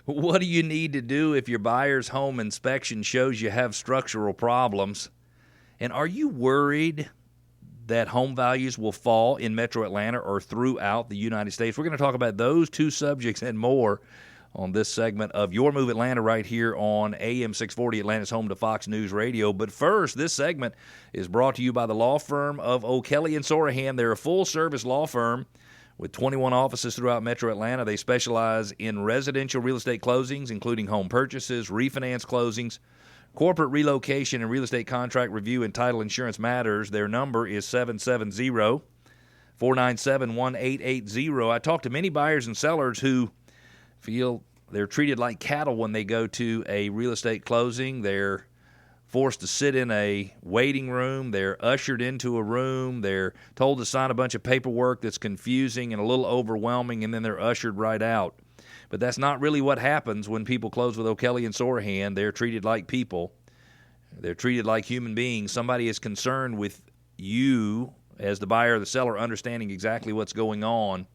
What do you need to do if your buyer's home inspection shows you have structural problems? And are you worried that home values will fall in Metro Atlanta or throughout the United States? We're going to talk about those two subjects and more on this segment of Your Move Atlanta right here on AM 640, Atlanta's home to Fox News Radio. But first, this segment is brought to you by the law firm of O'Kelly and Sorahan. They're a full-service law firm with 21 offices throughout Metro Atlanta. They specialize in residential real estate closings, including home purchases, refinance closings, corporate relocation, and real estate contract review and title insurance matters. Their number is 770-497-1880. I talked to many buyers and sellers who feel they're treated like cattle when they go to a real estate closing. They're forced to sit in a waiting room. They're ushered into a room. They're told to sign a bunch of paperwork that's confusing and a little overwhelming, and then they're ushered right out. But that's not really what happens when people close with O'Kelly and Sorahan. They're treated like people. They're treated like human beings. Somebody is concerned with you as the buyer or the seller understanding exactly what's going on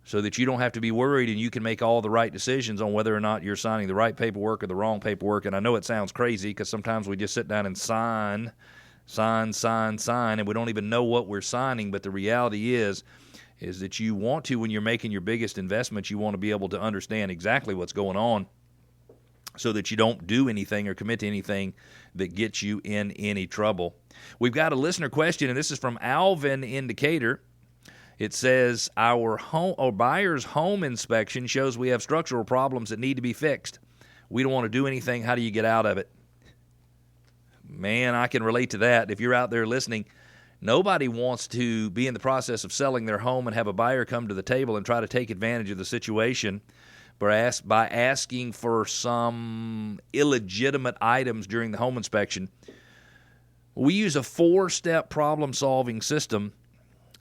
so that you don't have to be worried and you can make all the right decisions on whether or not you're signing the right paperwork or the wrong paperwork. And I know it sounds crazy because sometimes we just sit down and sign, and we don't even know what we're signing. But the reality is that you want to, when you're making your biggest investments, you want to be able to understand exactly what's going on so that you don't do anything or commit to anything that gets you in any trouble. We've got a listener question, and this is from Alvin in Decatur. It says, our buyer's home inspection shows we have structural problems that need to be fixed. We don't want to do anything. How do you get out of it? Man, I can relate to that. If you're out there listening, nobody wants to be in the process of selling their home and have a buyer come to the table and try to take advantage of the situation by asking for some illegitimate items during the home inspection. We use a 4-step problem-solving system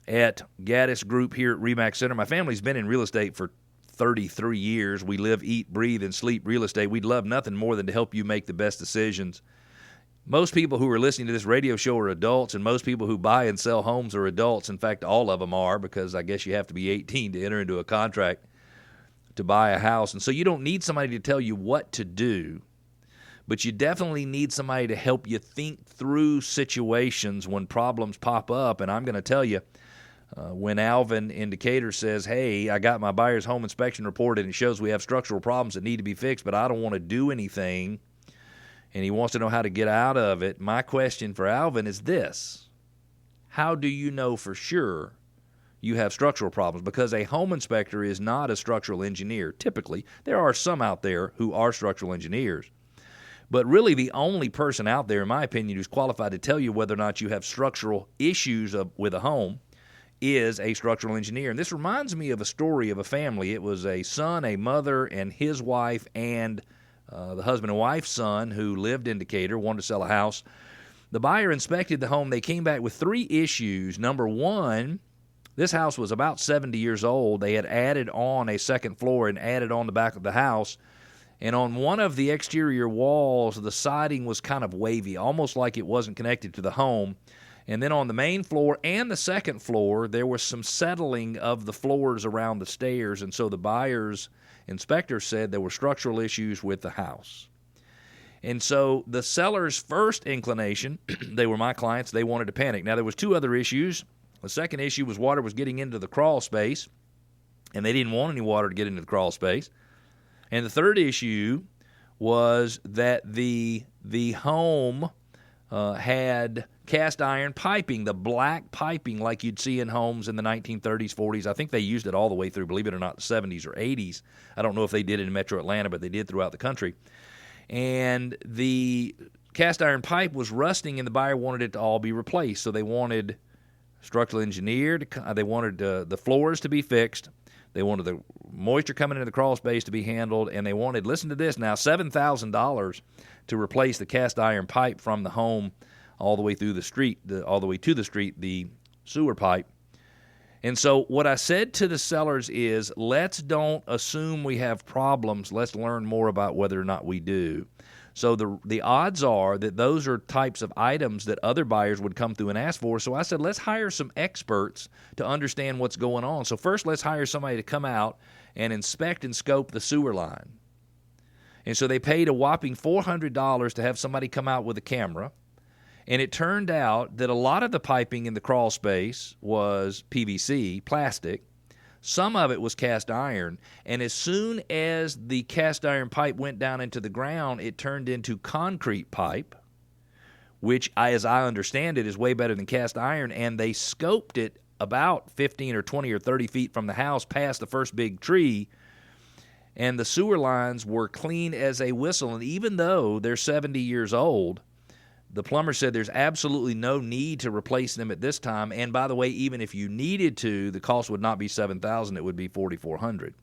at Gaddis Group here at RE/MAX Center. My family's been in real estate for 33 years. We live, eat, breathe, and sleep real estate. We'd love nothing more than to help you make the best decisions. Most people who are listening to this radio show are adults, and most people who buy and sell homes are adults. In fact, all of them are, because I guess you have to be 18 to enter into a contract to buy a house. And so you don't need somebody to tell you what to do, but you definitely need somebody to help you think through situations when problems pop up. And I'm going to tell you, when Alvin in Decatur says, hey, I got my buyer's home inspection report and it shows we have structural problems that need to be fixed, but I don't want to do anything, and he wants to know how to get out of it, my question for Alvin is this: how do you know for sure you have structural problems? Because a home inspector is not a structural engineer. Typically, there are some out there who are structural engineers. But really the only person out there, in my opinion, who's qualified to tell you whether or not you have structural issues with a home is a structural engineer. And this reminds me of a story of a family. It was a son, a mother, and his wife, and the husband and wife's son who lived in Decatur, wanted to sell a house. The buyer inspected the home. They came back with 3 issues. Number one, this house was about 70 years old. They had added on a second floor and added on the back of the house. And on one of the exterior walls, the siding was kind of wavy, almost like it wasn't connected to the home. And then on the main floor and the second floor, there was some settling of the floors around the stairs. And so the buyer's inspector said there were structural issues with the house. And so the seller's first inclination, they were my clients, they wanted to panic. Now, there was 2 other issues. The second issue was water was getting into the crawl space, and they didn't want any water to get into the crawl space. And the third issue was that the home had cast iron piping, the black piping like you'd see in homes in the 1930s, 40s. I think they used it all the way through, believe it or not, the 70s or 80s. I don't know if they did it in Metro Atlanta, but they did throughout the country. And the cast iron pipe was rusting, and the buyer wanted it to all be replaced. So they wanted structural engineer, they wanted the floors to be fixed. They wanted the moisture coming into the crawl space to be handled, and they wanted, listen to this now, $7,000 to replace the cast iron pipe from the home all the way through the street, all the way to the street, the sewer pipe. And so what I said to the sellers is, let's don't assume we have problems. Let's learn more about whether or not we do. So the odds are that those are types of items that other buyers would come through and ask for. So I said, let's hire some experts to understand what's going on. So first, let's hire somebody to come out and inspect and scope the sewer line. And so they paid a whopping $400 to have somebody come out with a camera. And it turned out that a lot of the piping in the crawl space was PVC, plastic. Some of it was cast iron. And as soon as the cast iron pipe went down into the ground, it turned into concrete pipe, which, as I understand it, is way better than cast iron. And they scoped it about 15 or 20 or 30 feet from the house past the first big tree. And the sewer lines were clean as a whistle. And even though they're 70 years old, the plumber said there's absolutely no need to replace them at this time. And by the way, even if you needed to, the cost would not be $7,000, it would be $4,400.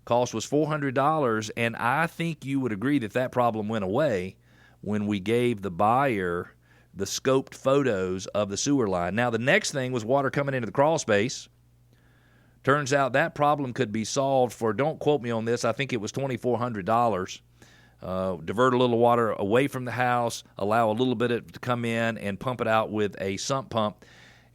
Cost was $400, and I think you would agree that that problem went away when we gave the buyer the scoped photos of the sewer line. Now, the next thing was water coming into the crawl space. Turns out that problem could be solved for, don't quote me on this, I think it was $2,400. Divert a little water away from the house, allow a little bit of it to come in, and pump it out with a sump pump.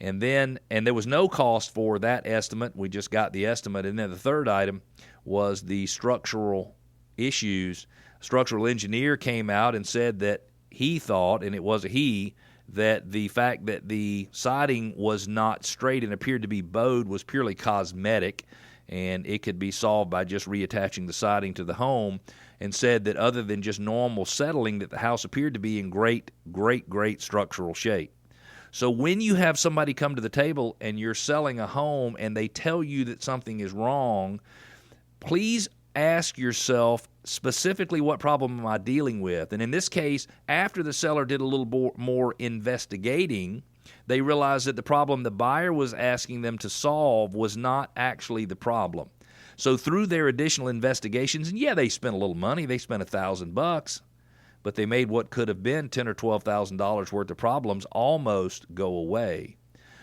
And there was no cost for that estimate. We just got the estimate. And then the third item was the structural issues. Structural engineer came out and said that he thought, and it was a he, that the fact that the siding was not straight and appeared to be bowed was purely cosmetic, and it could be solved by just reattaching the siding to the home, and said that other than just normal settling, that the house appeared to be in great structural shape. So when you have somebody come to the table and you're selling a home and they tell you that something is wrong, please ask yourself specifically, what problem am I dealing with? And in this case, after the seller did a little more investigating, they realized that the problem the buyer was asking them to solve was not actually the problem. So through their additional investigations, and yeah, they spent a little money. They spent $1,000, but they made what could have been $10,000 or $12,000 worth of problems almost go away.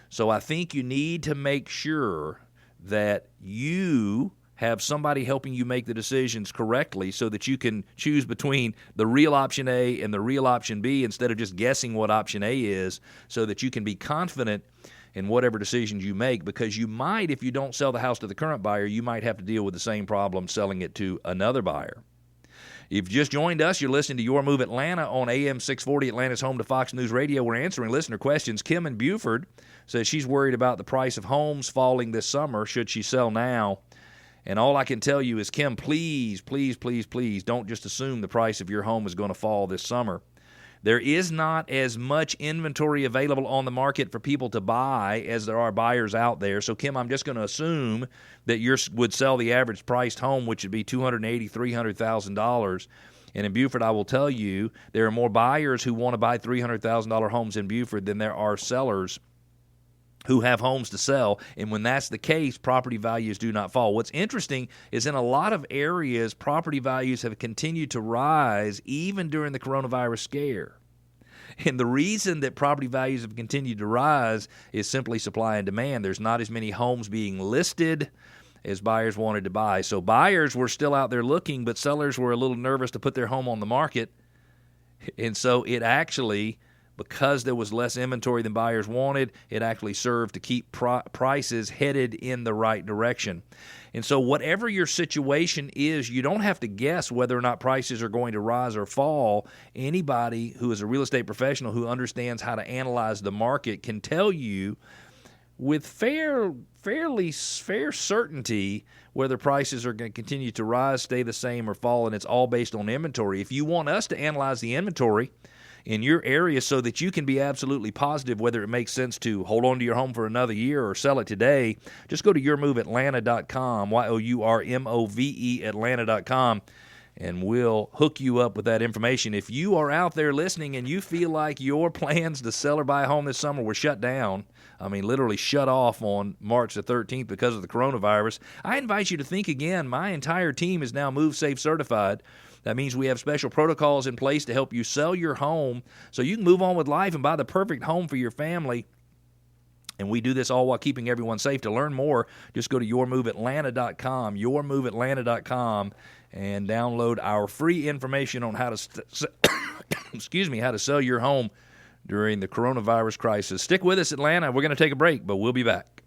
So I think you need to make sure that you have somebody helping you make the decisions correctly so that you can choose between the real option A and the real option B instead of just guessing what option A is, so that you can be confident in whatever decisions you make, because you might, if you don't sell the house to the current buyer, you might have to deal with the same problem selling it to another buyer. If you've just joined us, you're listening to Your Move Atlanta on AM 640, Atlanta's home to Fox News Radio. We're answering listener questions. Kim in Buford says she's worried about the price of homes falling this summer. Should she sell now? And all I can tell you is, Kim, please don't just assume the price of your home is going to fall this summer. There is not as much inventory available on the market for people to buy as there are buyers out there. So, Kim, I'm just going to assume that you would sell the average priced home, which would be $280,000, $300,000. And in Buford, I will tell you, there are more buyers who want to buy $300,000 homes in Buford than there are sellers who have homes to sell. And when that's the case, property values do not fall. What's interesting is in a lot of areas, property values have continued to rise even during the coronavirus scare. And the reason that property values have continued to rise is simply supply and demand. There's not as many homes being listed as buyers wanted to buy. So buyers were still out there looking, but sellers were a little nervous to put their home on the market. And so it actually, because there was less inventory than buyers wanted, it actually served to keep prices headed in the right direction. And so whatever your situation is, you don't have to guess whether or not prices are going to rise or fall. Anybody who is a real estate professional who understands how to analyze the market can tell you with fair certainty whether prices are going to continue to rise, stay the same, or fall, and it's all based on inventory. If you want us to analyze the inventory in your area so that you can be absolutely positive whether it makes sense to hold on to your home for another year or sell it today, just go to yourmoveatlanta.com, YOURMOVE Atlanta.com, and we'll hook you up with that information. If you are out there listening and you feel like your plans to sell or buy a home this summer were shut down, I mean literally shut off on March the 13th because of the coronavirus, I invite you to think again. My entire team is now Move Safe certified. That means we have special protocols in place to help you sell your home so you can move on with life and buy the perfect home for your family. And we do this all while keeping everyone safe. To learn more, just go to yourmoveatlanta.com, yourmoveatlanta.com, and download our free information on how to how to sell your home during the coronavirus crisis. Stick with us, Atlanta. We're going to take a break, but we'll be back.